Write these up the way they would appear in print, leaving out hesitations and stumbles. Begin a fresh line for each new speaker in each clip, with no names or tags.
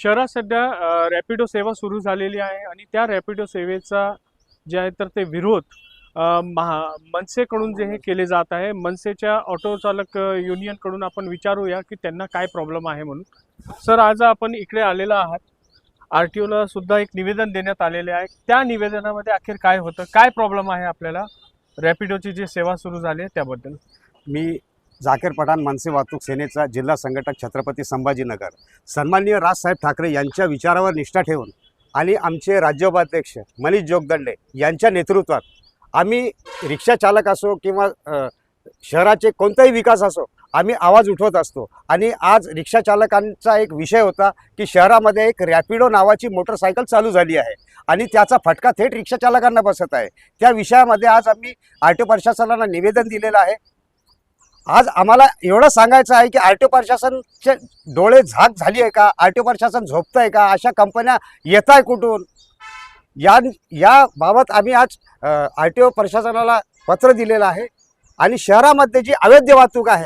शहरात सध्या रॅपिडो सेवा सुरू झालेली आहे आणि त्या रॅपिडो सेवेचा जे आहे तर ते विरोध मनसेकडून जे हे केले जात आहे. मनसेच्या ऑटो चालक युनियनकडून आपण विचारूया की त्यांना काय प्रॉब्लेम आहे म्हणून. सर, आज आपण इकडे आलेला आहात. आरटीओला सुद्धा एक निवेदन देण्यात आलेले आहे. त्या निवेदनामध्ये अखेर काय होतं, काय प्रॉब्लेम आहे आपल्याला रॅपिडोची जी सेवा सुरू झाली आहे त्याबद्दल?
मी झाकीर पठाण, मनसे वाहतूक सेनेचा जिल्हा संघटक, छत्रपती संभाजीनगर. सन्माननीय राजसाहेब ठाकरे यांच्या विचारावर निष्ठा ठेवून आणि आमचे राज्योपाध्यक्ष मनीष जोगदंडे यांच्या नेतृत्वात आम्ही रिक्षा चालक असो किंवा शहराचे कोणताही विकास असो, आम्ही आवाज उठवत असतो. आणि आज रिक्षा चालकांचा एक विषय होता की शहरामध्ये एक रॅपिडो नावाची मोटरसायकल चालू झाली आहे आणि त्याचा फटका थेट रिक्षा चालकांना बसत आहे. त्या विषयामध्ये आज आम्ही आरटीओ प्रशासनाला निवेदन दिलेलं आहे. आज आम्हाला एवढं सांगायचं आहे की आरटीओ प्रशासनचे डोळे झाक झाली आहे का, आरटीओ प्रशासन झोपतं आहे का, अशा कंपन्या येत आहे कुठून, या बाबत आम्ही आज आरटीओ प्रशासनाला पत्र दिलेलं आहे. आणि शहरामध्ये जी अवैध वाहतूक आहे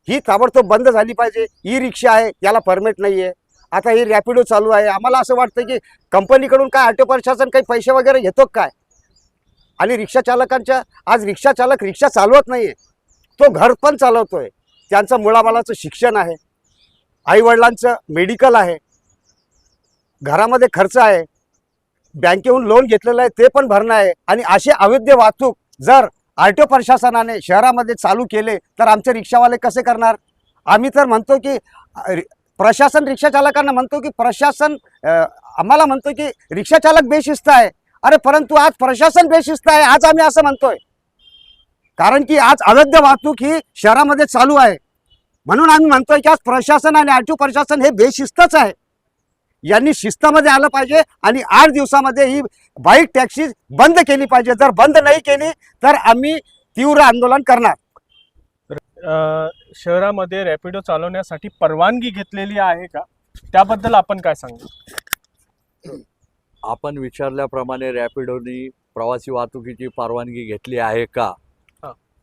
ही ताबडतोब बंद झाली पाहिजे. ई रिक्षा आहे, याला परमिट नाही आहे. आता ही रॅपिडो चालू आहे. आम्हाला असं वाटतं की कंपनीकडून काय आरटीओ प्रशासन काही पैसे वगैरे घेतो काय? आणि रिक्षा चालकांच्या आज रिक्षा चालक रिक्षा चालवत नाही आहे, तो घर पण चालवतोय. त्यांचं मुलाबाळाचं शिक्षण आहे, आईवडिलांचं मेडिकल आहे, घरामध्ये खर्च आहे, बँकेहून लोन घेतलेलं आहे ते पण भरणं आहे. आणि अशी अवैध वाहतूक जर आरटीओ प्रशासनाने शहरामध्ये चालू केले तर आमचे रिक्षावाले कसे करणार? आम्ही तर म्हणतो की प्रशासन रिक्षा चालकांना म्हणतो की प्रशासन आम्हाला म्हणतो की रिक्षा चालक बेशिस्त आहे. अरे परंतु आज प्रशासन बेशिस्त आहे, आज आम्ही असं म्हणतोय. कारण की आज अवैध वाहतूक ही शहरामध्ये चालू आहे. म्हणून आम्ही म्हणतोय की आज प्रशासन आणि आरटीओ प्रशासन हे बेशिस्तच आहे. यांनी शिस्तामध्ये आलं पाहिजे आणि 8 दिवसामध्ये ही बाईक टॅक्सी बंद केली पाहिजे. जर बंद नाही केली तर आम्ही तीव्र आंदोलन करणार.
शहरामध्ये रॅपिडो चालवण्यासाठी परवानगी घेतलेली आहे का, त्याबद्दल आपण काय सांगू?
आपण विचारल्याप्रमाणे रॅपिडोनी प्रवासी वाहतुकीची परवानगी घेतली आहे का?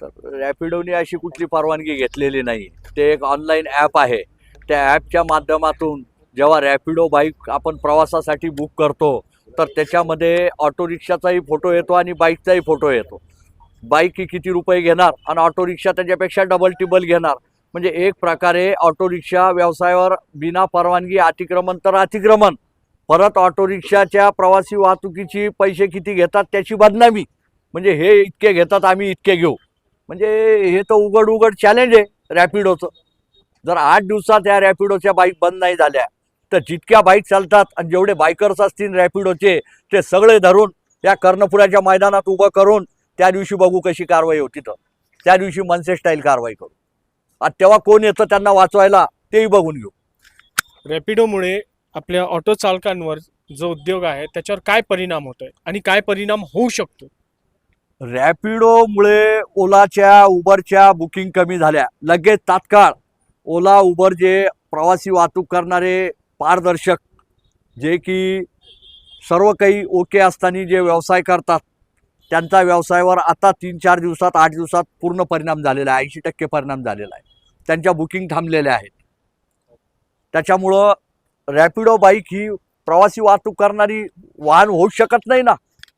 तर रॅपिडोनी अशी कुठली परवानगी घेतलेली नाही. ते एक ऑनलाईन ॲप आहे. त्या ॲपच्या माध्यमातून जेव्हा रॅपिडो बाईक आपण प्रवासासाठी बुक करतो तर त्याच्यामध्ये ऑटो रिक्षाचाही फोटो येतो आणि बाईकचाही फोटो येतो. बाईक किती रुपये घेणार आणि ऑटो रिक्षा त्याच्यापेक्षा डबल टिबल घेणार. म्हणजे एक प्रकारे ऑटो रिक्षा व्यवसायावर बिना परवानगी अतिक्रमण तर अतिक्रमण, परत ऑटो रिक्षाच्या प्रवासी वाहतुकीची पैसे किती घेतात त्याची बदनामी. म्हणजे हे इतके घेतात आम्ही इतके घेऊ. म्हणजे हे तर उघड चॅलेंज आहे रॅपिडोचं. जर 8 दिवसात या रॅपिडोच्या बाईक बंद नाही झाल्या तर जितक्या बाईक चालतात आणि जेवढे बायकर्स असतील रॅपिडोचे ते सगळे धरून या कर्णपुराच्या मैदानात उभं करून त्या दिवशी बघू कशी कारवाई होती. तर त्या दिवशी मनसे स्टाईल कारवाई करू. आज तेव्हा कोण येतं त्यांना वाचवायला तेही बघून घेऊ.
रॅपिडोमुळे आपल्या ऑटो चालकांवर जो उद्योग आहे त्याच्यावर काय परिणाम होतोय आणि काय परिणाम होऊ शकतो?
रॅपिडोमुळे ओलाच्या उबरच्या बुकिंग कमी झाल्या. लगेच तात्काळ ओला उबर जे प्रवासी वाहतूक करणारे पारदर्शक, जे की सर्व काही ओके असताना जे व्यवसाय करतात त्यांचा व्यवसायावर आता 3-4 दिवसात 8 दिवसात पूर्ण परिणाम झालेला आहे. 80% परिणाम झालेला आहे. त्यांच्या बुकिंग थांबलेल्या आहेत. त्याच्यामुळं रॅपिडो बाईक ही प्रवासी वाहतूक करणारी वाहन होऊ शकत नाही ना.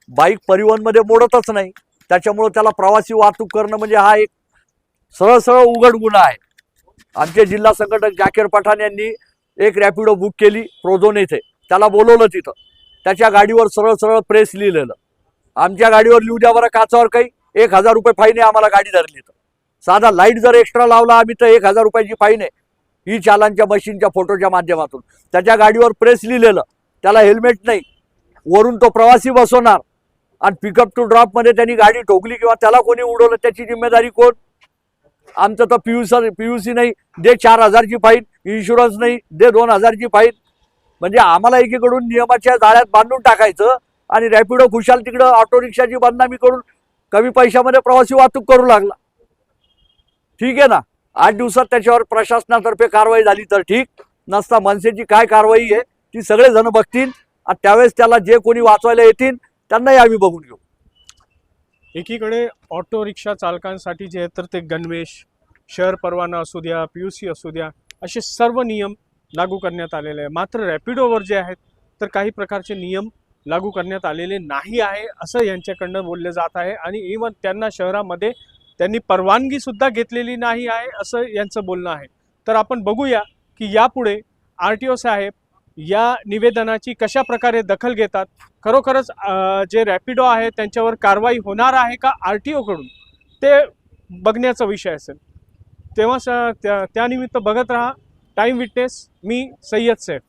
बाईक परिवहनमध्ये मोडतच नाही. त्याच्यामुळं त्याला प्रवासी वाहतूक करणं म्हणजे हा एक सरळ उघड गुन्हा आहे. आमचे जिल्हा संघटक झाकीर पठाण यांनी एक रॅपिडो बुक केली प्रोझोन येथे. त्याला बोलवलं तिथं. त्याच्या गाडीवर सरळ प्रेस लिहिलेलं. आमच्या गाडीवर लिहू द्या बरं काचावर काही, 1000 रुपये फाईन आहे आम्हाला गाडी धरली तर. साधा लाईट जर एक्स्ट्रा लावला आम्ही तर 1000 रुपयाची फाईन आहे. ही चालांच्या मशीनच्या फोटोच्या माध्यमातून त्याच्या गाडीवर प्रेस लिहिलेलं. त्याला हेल्मेट नाही, वरून तो प्रवासी बसवणार आणि पिकअप टू ड्रॉपमध्ये त्यांनी गाडी ठोकली किंवा त्याला कोणी उडवलं त्याची जिम्मेदारी कोण? आमचं तर पीयूसी नाही, दे 4000ची फाईन. इन्शुरन्स नाही, दे 2000ची फाईन. म्हणजे आम्हाला एकीकडून नियमाच्या जाळ्यात बांधून टाकायचं आणि रॅपिडो खुशाल तिकडं ऑटो रिक्षाची बदनामी करून कमी पैशामध्ये प्रवासी वाहतूक करू लागला. ठीक आहे ना. 8 दिवसात त्याच्यावर प्रशासनातर्फे कारवाई झाली तर ठीक, नसता मनसेची काय कारवाई आहे ती सगळेजण बघतील आणि त्यावेळेस त्याला जे कोणी वाचवायला येतील त्यांनाही आम्ही बघून घेऊ.
एकीकडे ऑटो रिक्षा चालकांसाठी जे तर ते गणवेश, शहर परवाना असू द्या, पीयूसी असू द्या, असे सर्व नियम लागू करण्यात आलेले आहे. मात्र रॅपिडोवर जे आहेत तर काही प्रकारचे नियम लागू करण्यात आलेले नाही आहे असं यांच्याकडनं बोलले जात आहे. आणि इवन त्यांना शहरामध्ये त्यांनी परवानगी सुद्धा घेतलेली नाही आहे असं यांचं बोलणं आहे. तर आपण बघूया की यापुढे RTO साहेब या निवेदनाची कशा प्रकारे दखल घेतात. खरोखरच जे रॅपिडो आहे त्यांच्यावर कारवाई होणार आहे का RTO कडून ते बघण्याचा विषय असेल. तेव्हा त्यानिमित्त बघत राहा टाइम विटनेस. मी सय्यद सैफ.